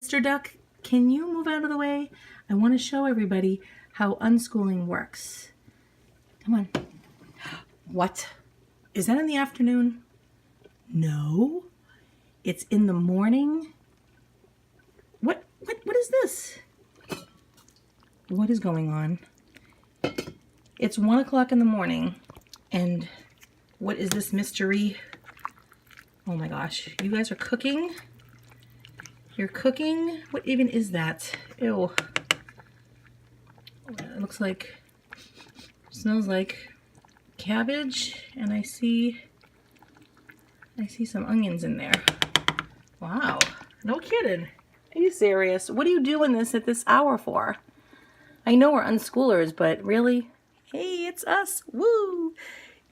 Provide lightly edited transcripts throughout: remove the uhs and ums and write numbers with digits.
Mr. Duck, can you move out of the way? I want to show everybody how unschooling works. Come on. What? Is that in the afternoon? No. It's in the morning? What is this? What is going on? It's 1 o'clock in the morning, and what is this mystery? Oh my gosh, you guys are cooking? You're cooking? What even is that? Ew. It looks like, smells like cabbage, and I see some onions in there. Wow, no kidding. Are you serious? What are you doing this at this hour for? I know we're unschoolers, but really? Hey, it's us, woo!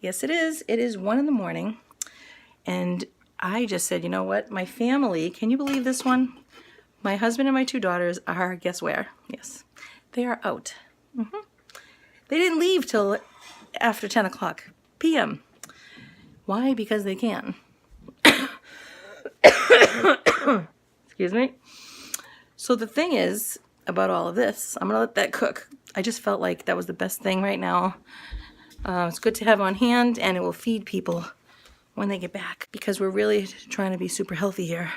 Yes, it is. It is 1 in the morning, and I just said, you know what? My family, can you believe this one? My husband and my 2 daughters are, guess where? Yes, they are out. They didn't leave till after 10 o'clock p.m. Why? Because they can. Excuse me. So the thing is about all of this, I'm going to let that cook. I just felt like that was the best thing right now. It's good to have on hand, and it will feed people when they get back, because we're really trying to be super healthy here.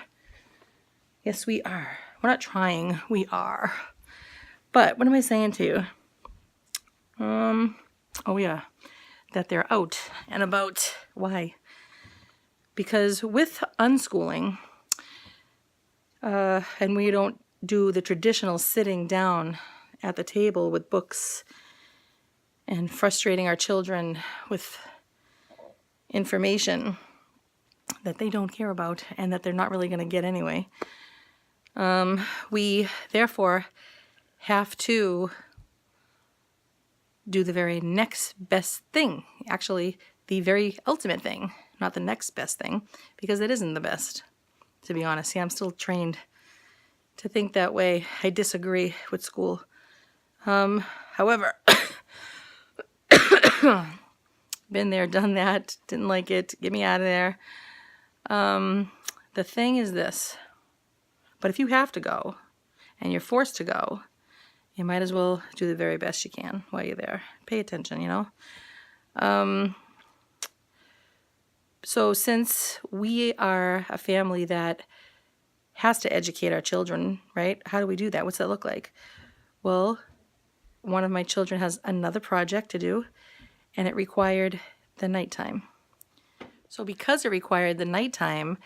Yes, we are. We're not trying, we are. But what am I saying to you? Oh yeah, that they're out and about. Why? Because with unschooling, and we don't do the traditional sitting down at the table with books and frustrating our children with information that they don't care about and that they're not really going to get anyway. We therefore have to do the very next best thing. Actually, the very ultimate thing, not the next best thing, because it isn't the best, to be honest. See, I'm still trained to think that way. I disagree with school. However, been there, done that, didn't like it, get me out of there. The thing is this, but if you have to go and you're forced to go, you might as well do the very best you can while you're there. Pay attention, you know. So since we are a family that has to educate our children, right? How do we do that? What's that look like? Well, one of my children has another project to do, and it required the nighttime. So because it required the nighttime,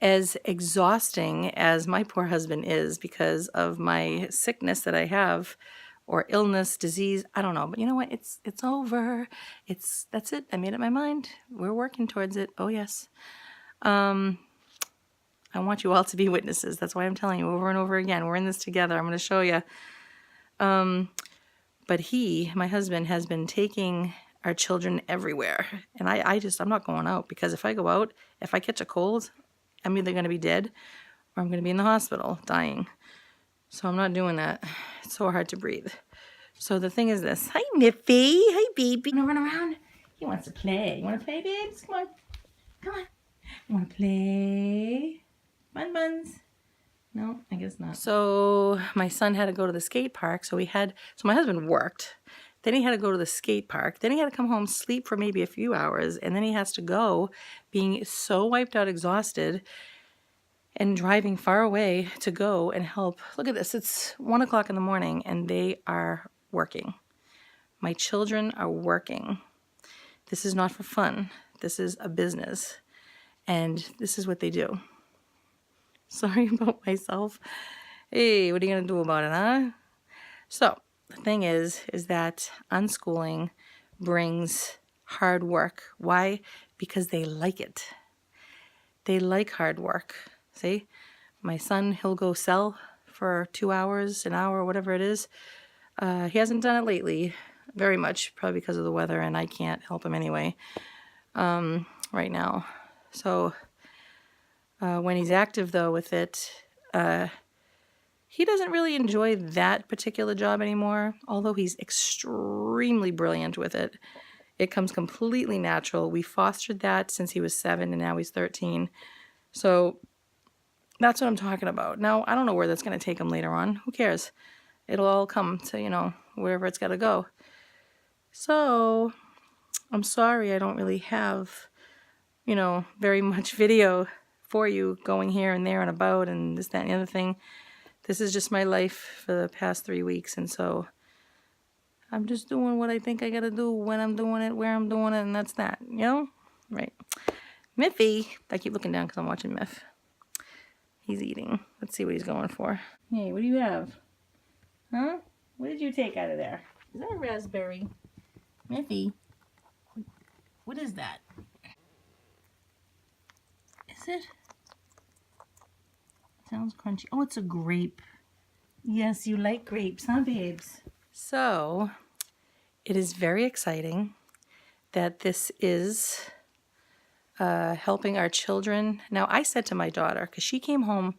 as exhausting as my poor husband is because of my sickness that I have, or illness, disease, I don't know, but you know what? It's over. That's it. I made up my mind. We're working towards it. Oh yes. I want you all to be witnesses. That's why I'm telling you over and over again. We're in this together. I'm going to show you. But my husband, has been taking our children everywhere. And I'm not going out, because if I go out, if I catch a cold, I'm either going to be dead or I'm going to be in the hospital dying. So I'm not doing that. It's so hard to breathe. So the thing is this. Hi, Nippy. Hi, baby. You want to run around? He wants to play. You want to play, babes? Come on. Come on. You want to play? Buns. No, I guess not. So my son had to go to the skate park. So my husband worked. Then he had to go to the skate park. Then he had to come home, sleep for maybe a few hours. And then he has to go, being so wiped out, exhausted, and driving far away to go and help. Look at this. It's 1 o'clock in the morning, and they are working. My children are working. This is not for fun. This is a business. And this is what they do. Sorry about myself. Hey, what are you going to do about it, huh? So the thing is that unschooling brings hard work. Why? Because they like it. They like hard work. See, my son, he'll go sell for 2 hours, an hour, whatever it is. He hasn't done it lately very much, probably because of the weather, and I can't help him anyway right now. So when he's active, though, with it, he doesn't really enjoy that particular job anymore, although he's extremely brilliant with it. It comes completely natural. We fostered that since he was 7, and now he's 13. So That's what I'm talking about. Now, I don't know where that's going to take them later on. Who cares? It'll all come to, wherever it's got to go. So, I'm sorry I don't really have, very much video for you going here and there and about and this, that, and the other thing. This is just my life for the past 3 weeks, and so I'm just doing what I think I gotta do when I'm doing it, where I'm doing it, and that's that, Right. Miffy. I keep looking down because I'm watching Miff. He's eating. Let's see what he's going for. Hey, what do you have? Huh? What did you take out of there? Is that a raspberry? Miffy. What is that? Is it? Sounds crunchy. Oh, it's a grape. Yes, you like grapes, huh, babes? So, it is very exciting that this is helping our children. Now, I said to my daughter, because she came home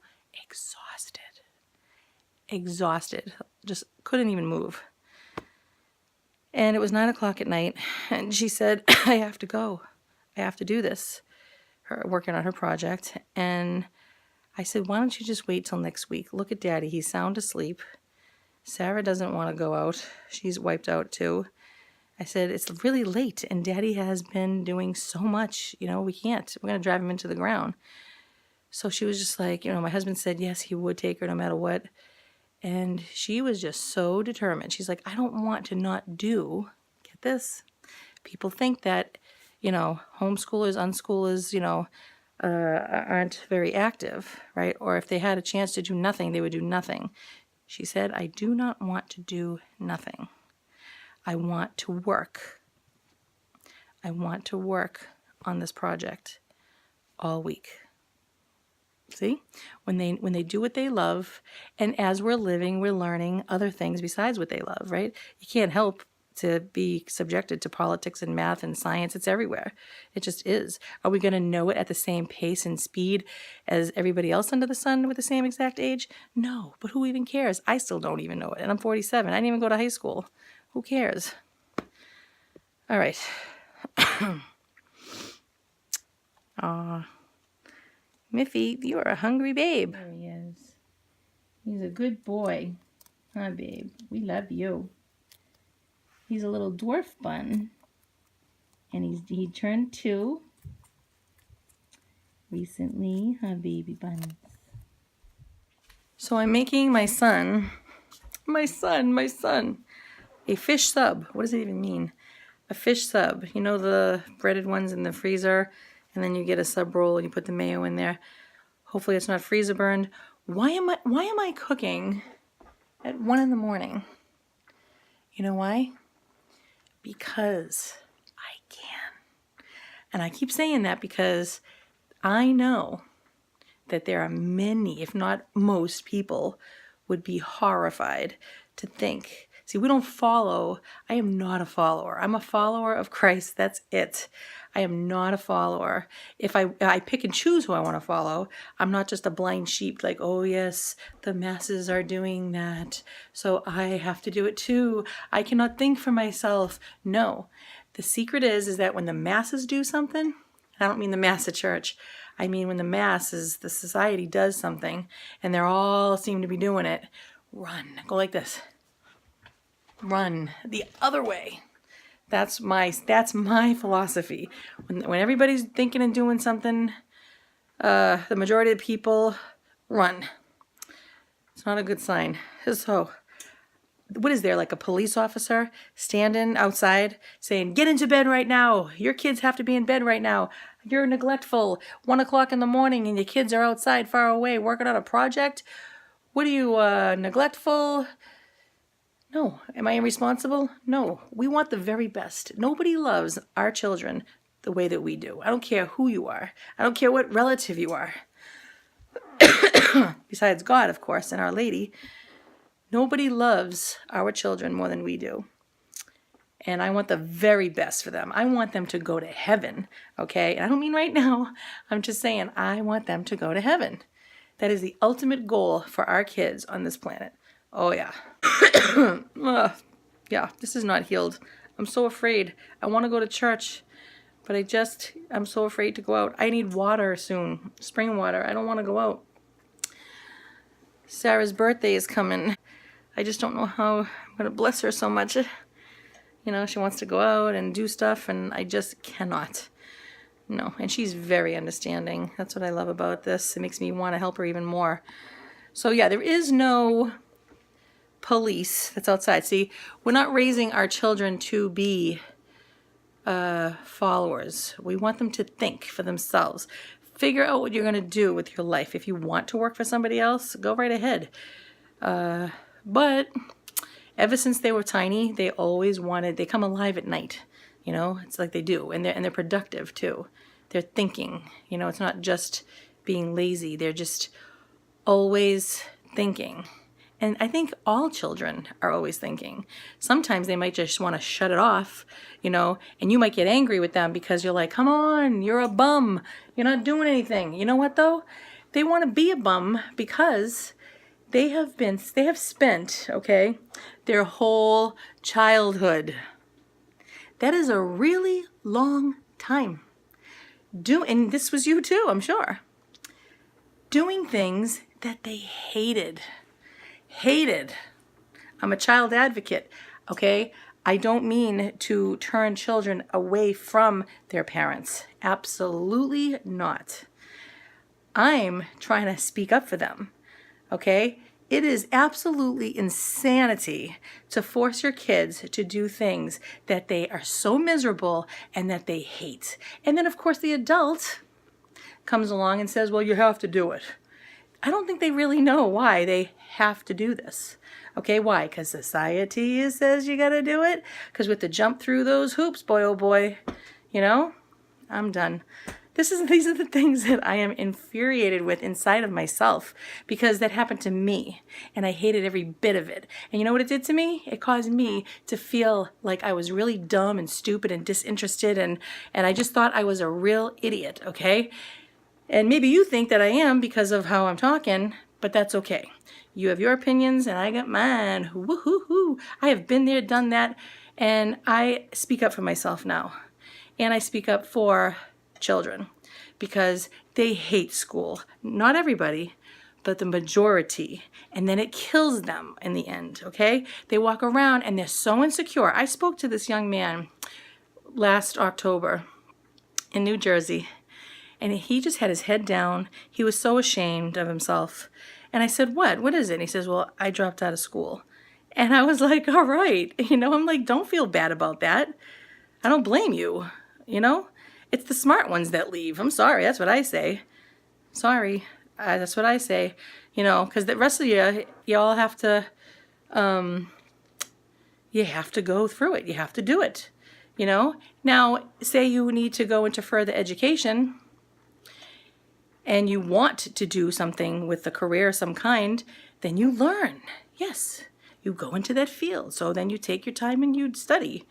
exhausted, just couldn't even move. And it was 9 o'clock at night, and she said, I have to go. I have to do this, working on her project. And I said, why don't you just wait till next week? Look at Daddy. He's sound asleep. Sarah doesn't want to go out. She's wiped out too. I said, it's really late, and Daddy has been doing so much. We can't. We're going to drive him into the ground. So she was just like, my husband said, yes, he would take her no matter what. And she was just so determined. She's like, I don't want to not do, get this, people think that, homeschoolers, unschoolers, aren't very active, right? Or if they had a chance to do nothing, they would do nothing. She said, I do not want to do nothing. I want to work. I want to work on this project all week. See? When they do what they love, and as we're living, we're learning other things besides what they love, right? You can't help to be subjected to politics and math and science. It's everywhere. It just is. Are we going to know it at the same pace and speed as everybody else under the sun with the same exact age? No, but who even cares? I still don't even know it, and I'm 47. I didn't even go to high school. Who cares? All right. Aw. Miffy, you're a hungry babe. There he is. He's a good boy. Huh, babe? We love you. He's a little dwarf bun. And he turned 2 recently, huh, baby buns? So I'm making my son, a fish sub. What does it even mean? A fish sub. You know the breaded ones in the freezer? And then you get a sub roll and you put the mayo in there. Hopefully it's not freezer burned. Why am I cooking at 1 in the morning? You know why? Because I can. And I keep saying that because I know that there are many, if not most people, would be horrified to think. See, we don't follow. I am not a follower. I'm a follower of Christ. That's it. I am not a follower. If I pick and choose who I want to follow, I'm not just a blind sheep like, oh yes, the masses are doing that, so I have to do it too. I cannot think for myself. No. The secret is that when the masses do something, I don't mean the mass at church, I mean when the masses, the society does something, and they're all seem to be doing it, run. Go like this. Run the other way. That's my philosophy. When everybody's thinking and doing something, the majority of people run. It's not a good sign. So, what is there, like a police officer standing outside saying, get into bed right now. Your kids have to be in bed right now. You're neglectful. 1 o'clock in the morning and your kids are outside far away working on a project. What are you, neglectful? No. Am I irresponsible? No. We want the very best. Nobody loves our children the way that we do. I don't care who you are. I don't care what relative you are. Besides God, of course, and Our Lady. Nobody loves our children more than we do. And I want the very best for them. I want them to go to heaven, okay? And I don't mean right now. I'm just saying I want them to go to heaven. That is the ultimate goal for our kids on this planet. Oh, yeah. Yeah, this is not healed. I'm so afraid. I want to go to church, but I'm so afraid to go out. I need water soon. Spring water. I don't want to go out. Sarah's birthday is coming. I just don't know how I'm going to bless her so much. You know, she wants to go out and do stuff, and I just cannot. No, and she's very understanding. That's what I love about this. It makes me want to help her even more. So yeah, there is no police that's outside. See, we're not raising our children to be followers. We want them to think for themselves. Figure out what you're going to do with your life. If you want to work for somebody else, go right ahead. But ever since they were tiny, they always wanted, they come alive at night. You know, it's like they do. And they're productive too. They're thinking. You know, it's not just being lazy. They're just always thinking. And I think all children are always thinking. Sometimes they might just want to shut it off, you know, and you might get angry with them because you're like, come on, you're a bum. You're not doing anything. You know what though? They want to be a bum because they have spent, okay, their whole childhood. That is a really long time. And this was you too, I'm sure. Doing things that they hated. I'm a child advocate, okay? I don't mean to turn children away from their parents. Absolutely not. I'm trying to speak up for them, okay? It is absolutely insanity to force your kids to do things that they are so miserable and that they hate. And then, of course, the adult comes along and says, well, you have to do it. I don't think they really know why they have to do this. Okay, why? Because society says you got to do it? Because with the jump through those hoops, boy, oh boy, you know, I'm done. These are the things that I am infuriated with inside of myself because that happened to me and I hated every bit of it. And you know what it did to me? It caused me to feel like I was really dumb and stupid and disinterested and I just thought I was a real idiot, okay? And maybe you think that I am because of how I'm talking, but that's okay. You have your opinions and I got mine. Woo-hoo-hoo. I have been there, done that, and I speak up for myself now. And I speak up for children because they hate school. Not everybody, but the majority. And then it kills them in the end, okay? They walk around and they're so insecure. I spoke to this young man last October in New Jersey. And he just had his head down. He was so ashamed of himself. And I said, what? What is it? And he says, well, I dropped out of school. And I was like, all right. You know, I'm like, don't feel bad about that. I don't blame you. You know, it's the smart ones that leave. I'm sorry. That's what I say. Sorry. That's what I say. You know, because the rest of you all have to, you have to go through it. You have to do it. You know, now say you need to go into further education and you want to do something with a career of some kind, then you learn. Yes, you go into that field. So then you take your time and you study.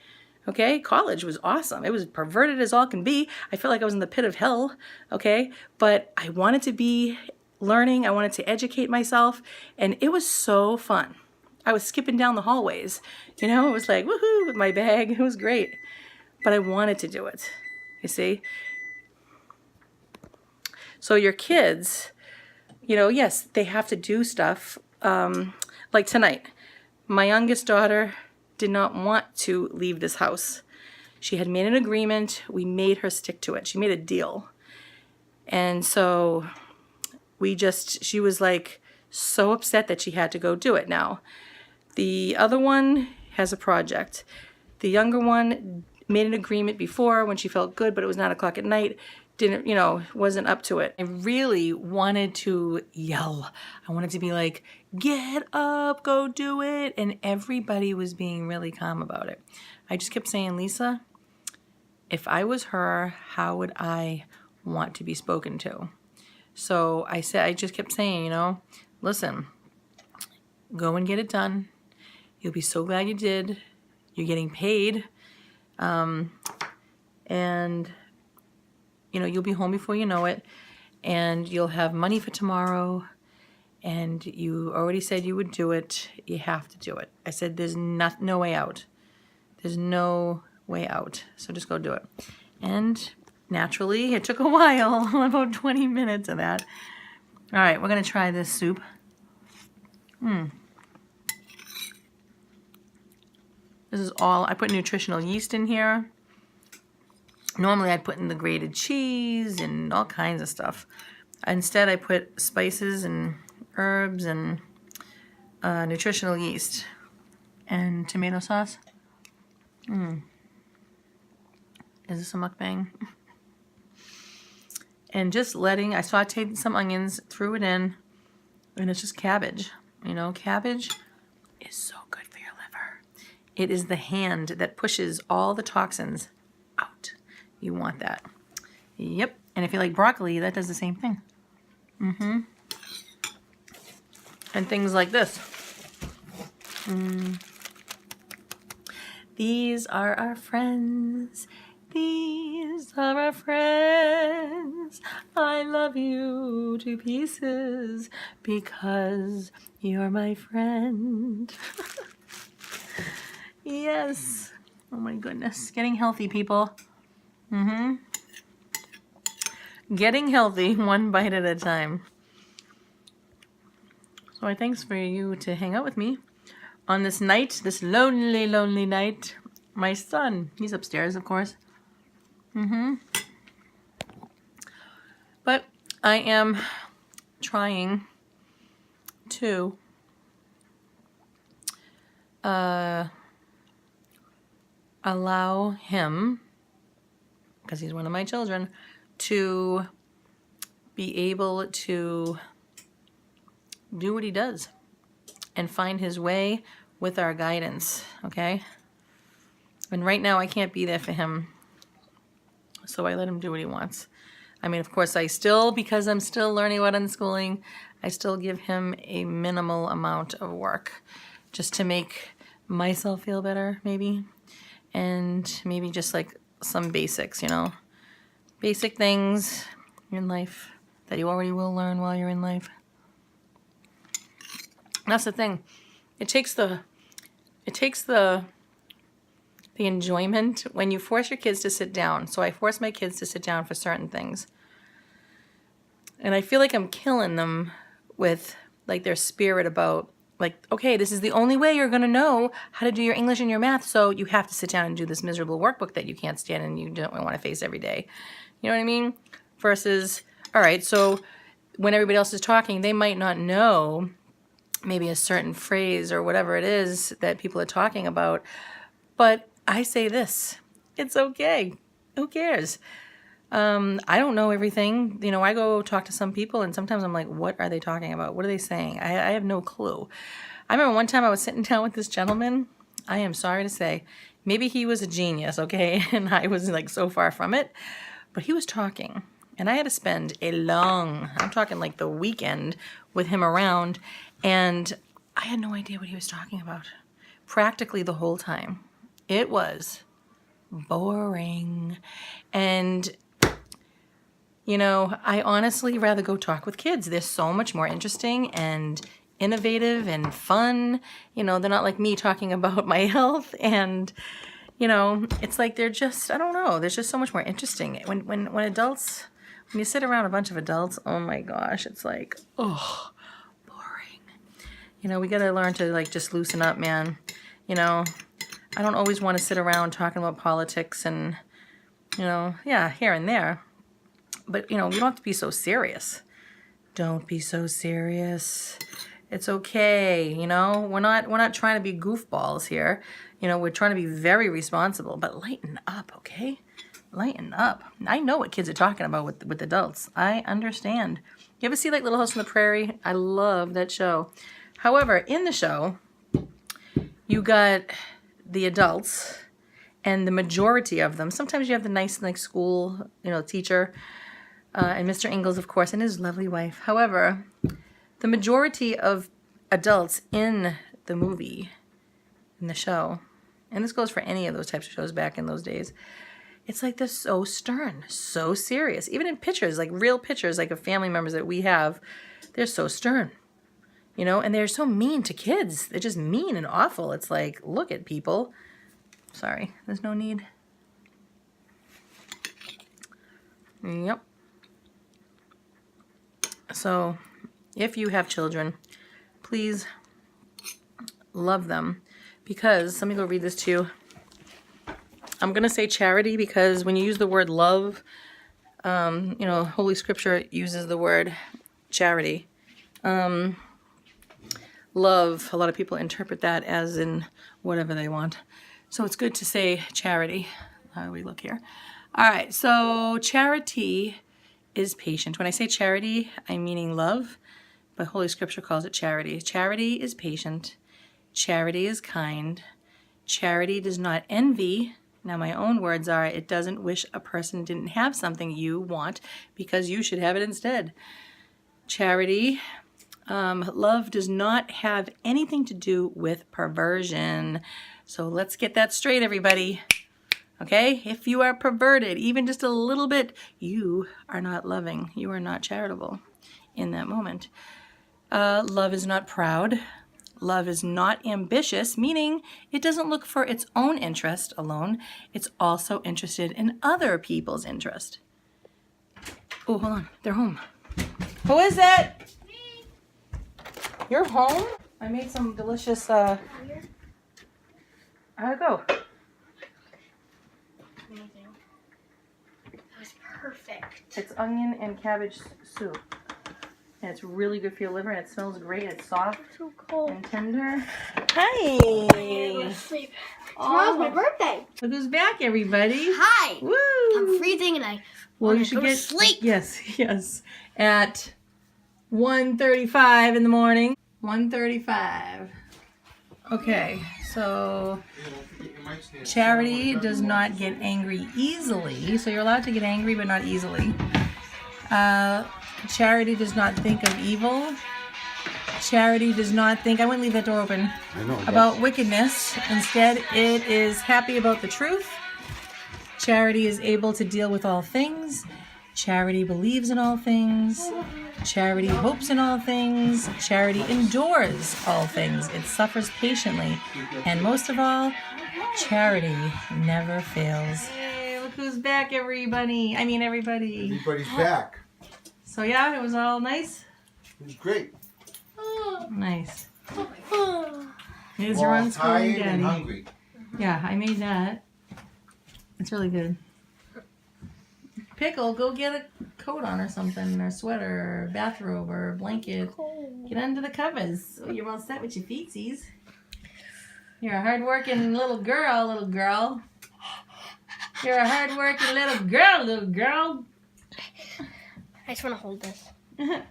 Okay, college was awesome. It was perverted as all can be. I felt like I was in the pit of hell, okay? But I wanted to be learning. I wanted to educate myself, and it was so fun. I was skipping down the hallways. You know, it was like, woohoo, with my bag. It was great. But I wanted to do it, you see? So your kids, you know, yes, they have to do stuff. Like tonight, my youngest daughter did not want to leave this house. She had made an agreement. We made her stick to it. She made a deal. And so she was like so upset that she had to go do it. Now, the other one has a project. The younger one made an agreement before when she felt good, but it was 9 o'clock at night. Didn't, you know, wasn't up to it. I really wanted to yell. I wanted to be like, get up, go do it. And everybody was being really calm about it. I just kept saying, Lisa, if I was her, how would I want to be spoken to? So I just kept saying, you know, listen, go and get it done. You'll be so glad you did. You're getting paid. And you know, you'll be home before you know it, and you'll have money for tomorrow, and you already said you would do it. You have to do it. I said there's no way out. There's no way out. So just go do it. And naturally, it took a while, about 20 minutes of that. All right, we're going to try this soup. This is all, I put nutritional yeast in here. Normally I'd put in the grated cheese and all kinds of stuff. Instead I put spices and herbs and nutritional yeast and tomato sauce. Is this a mukbang? And just letting, I sauteed some onions, threw it in, and it's just cabbage. You know, cabbage is so good for your liver. It is the hand that pushes all the toxins out. You want that. Yep. And if you like broccoli, that does the same thing. And things like this. These are our friends. These are our friends. I love you to pieces because you're my friend. Yes. Oh my goodness. Getting healthy, people. Getting healthy one bite at a time. So thanks for you to hang out with me on this night, this lonely, lonely night. My son, he's upstairs, of course. But I am trying to allow him, because he's one of my children, to be able to do what he does and find his way with our guidance, okay? And right now I can't be there for him, so I let him do what he wants. I mean, of course, I still, because I'm still learning about unschooling, I still give him a minimal amount of work just to make myself feel better, maybe. And maybe just like some basics, you know, basic things in life that you already will learn while you're in life. That's the thing. It takes the enjoyment when you force your kids to sit down. So I force my kids to sit down for certain things. And I feel like I'm killing them with like their spirit about like, okay, this is the only way you're going to know how to do your English and your math. So you have to sit down and do this miserable workbook that you can't stand and you don't want to face every day. You know what I mean? Versus, all right, so when everybody else is talking, they might not know maybe a certain phrase or whatever it is that people are talking about. But I say this, it's okay. Who cares? I don't know everything. You know, I go talk to some people and sometimes I'm like, what are they talking about? What are they saying? I have no clue. I remember one time I was sitting down with this gentleman. I am sorry to say, maybe he was a genius, okay? And I was like so far from it. But he was talking and I had to spend I'm talking like the weekend with him around, and I had no idea what he was talking about practically the whole time. It was boring. And, you know, I honestly rather go talk with kids. They're so much more interesting and innovative and fun. You know, they're not like me talking about my health. And, you know, it's like they're just, I don't know, there's just so much more interesting. When adults, when you sit around a bunch of adults, oh my gosh, it's like, oh, boring. You know, we got to learn to like just loosen up, man. You know, I don't always want to sit around talking about politics and, you know, yeah, here and there. But, you know, we don't have to be so serious. Don't be so serious. It's okay, you know. We're not trying to be goofballs here. You know, we're trying to be very responsible, but lighten up, okay? Lighten up. I know what kids are talking about with adults. I understand. You ever see like Little House on the Prairie? I love that show. However, in the show, you got the adults, and the majority of them, sometimes you have the nice like school, you know, teacher, and Mr. Ingalls, of course, and his lovely wife. However, the majority of adults in the movie, in the show, and this goes for any of those types of shows back in those days, it's like they're so stern, so serious. Even in pictures, like real pictures, like of family members that we have, they're so stern. You know, and they're so mean to kids. They're just mean and awful. It's like, look at people. Sorry, there's no need. Yep. So, if you have children, please love them. Because, let me go read this to you. I'm going to say charity because when you use the word love, you know, Holy Scripture uses the word charity. Love, a lot of people interpret that as in whatever they want. So it's good to say charity. How do we look here? All right, so charity is patient. When I say charity, I'm meaning love, but Holy Scripture calls it charity. Charity is patient. Charity is kind. Charity does not envy. Now, my own words are, it doesn't wish a person didn't have something you want because you should have it instead. Charity, love does not have anything to do with perversion. So let's get that straight, everybody. Okay? If you are perverted, even just a little bit, you are not loving. You are not charitable in that moment. Love is not proud. Love is not ambitious, meaning it doesn't look for its own interest alone. It's also interested in other people's interest. Oh, hold on. They're home. Who is it? Me. You're home? I made some delicious, how'd it go? Amazing. That was perfect. It's onion and cabbage soup. And it's really good for your liver, and it smells great. It's soft So cold. and tender. Hi! Go to sleep. Tomorrow's my birthday. Look who's back, everybody. Hi. Woo! I'm freezing and I Well, want you to should go to get sleep. Yes. At 1:35 in the morning. 1:35. Okay, so charity does not get angry easily. So you're allowed to get angry, but not easily. Charity does not think of evil. Charity does not think, I wouldn't leave that door open, about wickedness. Instead, it is happy about the truth. Charity is able to deal with all things. Charity believes in all things. Charity hopes in all things. Charity endures all things. It suffers patiently. And most of all, charity never fails. Hey, look who's back, everybody. Everybody. Everybody's back. So yeah, it was all nice? It was great. Nice. Oh. Here's We're your all unschooling tired daddy. and hungry. Yeah, I made that. It's really good. Pickle, go get a coat on or something, or sweater, or bathrobe, or blanket. Get under the covers so you're all set with your feetsies. You're a hard-working little girl. You're a hard-working little girl. I just want to hold this.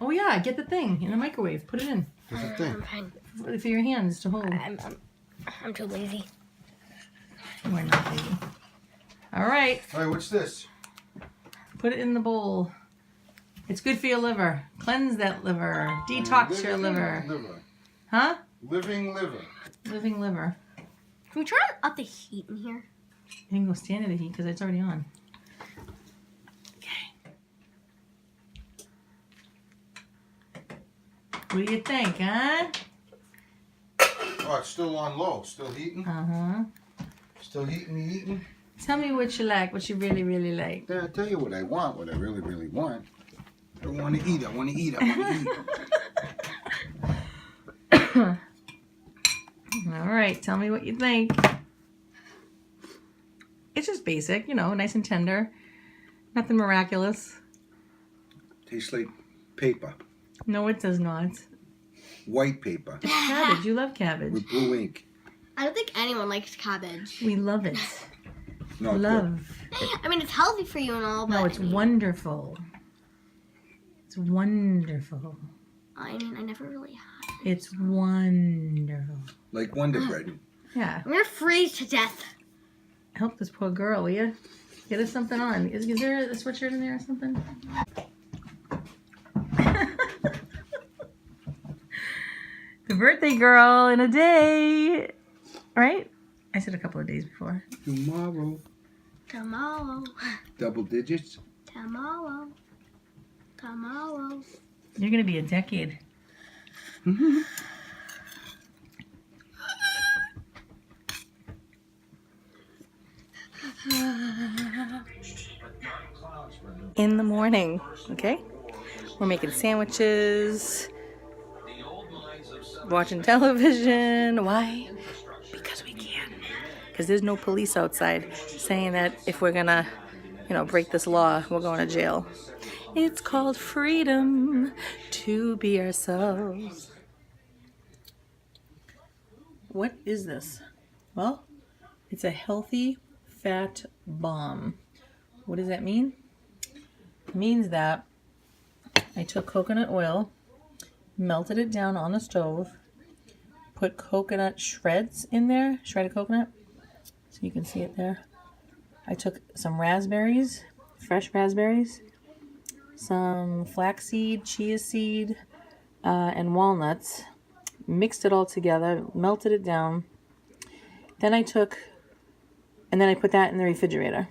Oh yeah, get the thing in the microwave. Put it in Here's the thing. I'm fine. for your hands to hold. I'm too lazy. We're not lazy. All right, All right, what's this? put it in the bowl. It's good for your liver. Cleanse that liver. Detox your liver. Huh? Living liver. Living liver. Can we turn up the heat in here? You can go stand in the heat because it's already on. Okay. What do you think, huh? Oh, it's still on low. Still heating. Uh-huh. Still heating the eating. Tell me what you like, what you really, really like. I'll tell you what I want, what I really, really want. I want to eat. I want to eat. I want to eat. All right, tell me what you think. It's just basic, nice and tender. Nothing miraculous. Tastes like paper. No, it does not. White paper It's cabbage. You love cabbage. with blue ink. I don't think anyone likes cabbage. We love it. Not Love. I mean, it's healthy for you and all, but No, it's wonderful. It's wonderful. I mean, I never really had it. It's wonderful. good. Like Wonder Bread. Yeah. I'm gonna freeze to death. Help this poor girl, will you? Get us something on. Is there a sweatshirt in there or something? The birthday girl in a day. Right? I said a couple of days before. Tomorrow. Tomorrow. Double digits. Tomorrow. Tomorrow. You're going to be a decade. In the morning, okay? We're making sandwiches. watching television. Why? Because we can. Because there's no police outside saying that if we're gonna, break this law, we're going to jail. It's called freedom to be ourselves. What is this? Well, it's a healthy fat bomb. What does that mean? It means that I took coconut oil, melted it down on the stove, put coconut shreds in there, shredded coconut, so you can see it there. I took some raspberries, fresh raspberries, some flaxseed, chia seed, and walnuts, mixed it all together, melted it down. Then I put that in the refrigerator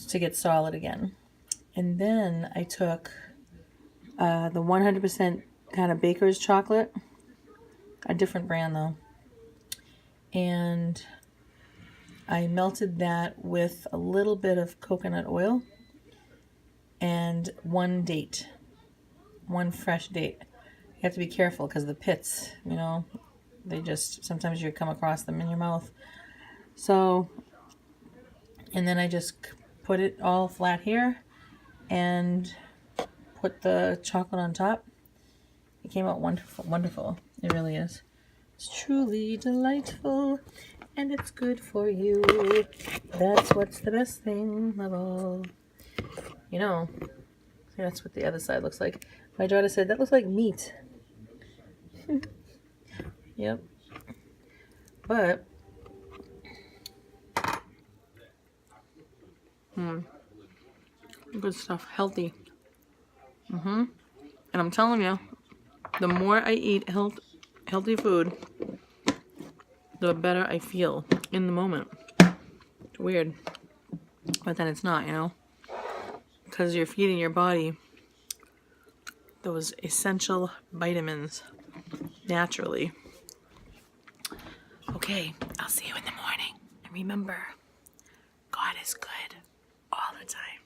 to get solid again. And then I took the 100% kind of baker's chocolate, a different brand though, and I melted that with a little bit of coconut oil and one fresh date. You have to be careful because the pits, they just, sometimes you come across them in your mouth. So, and then I just put it all flat here and put the chocolate on top. It came out wonderful, wonderful. It really is. It's truly delightful, and it's good for you. That's what's the best thing of all. That's what the other side looks like. My daughter said, that looks like meat. Yep. But, good stuff. Healthy. And I'm telling you, the more I eat healthy food, the better I feel in the moment. It's weird. But then it's not, because you're feeding your body those essential vitamins naturally. Okay, I'll see you in the morning. And remember, God is good all the time.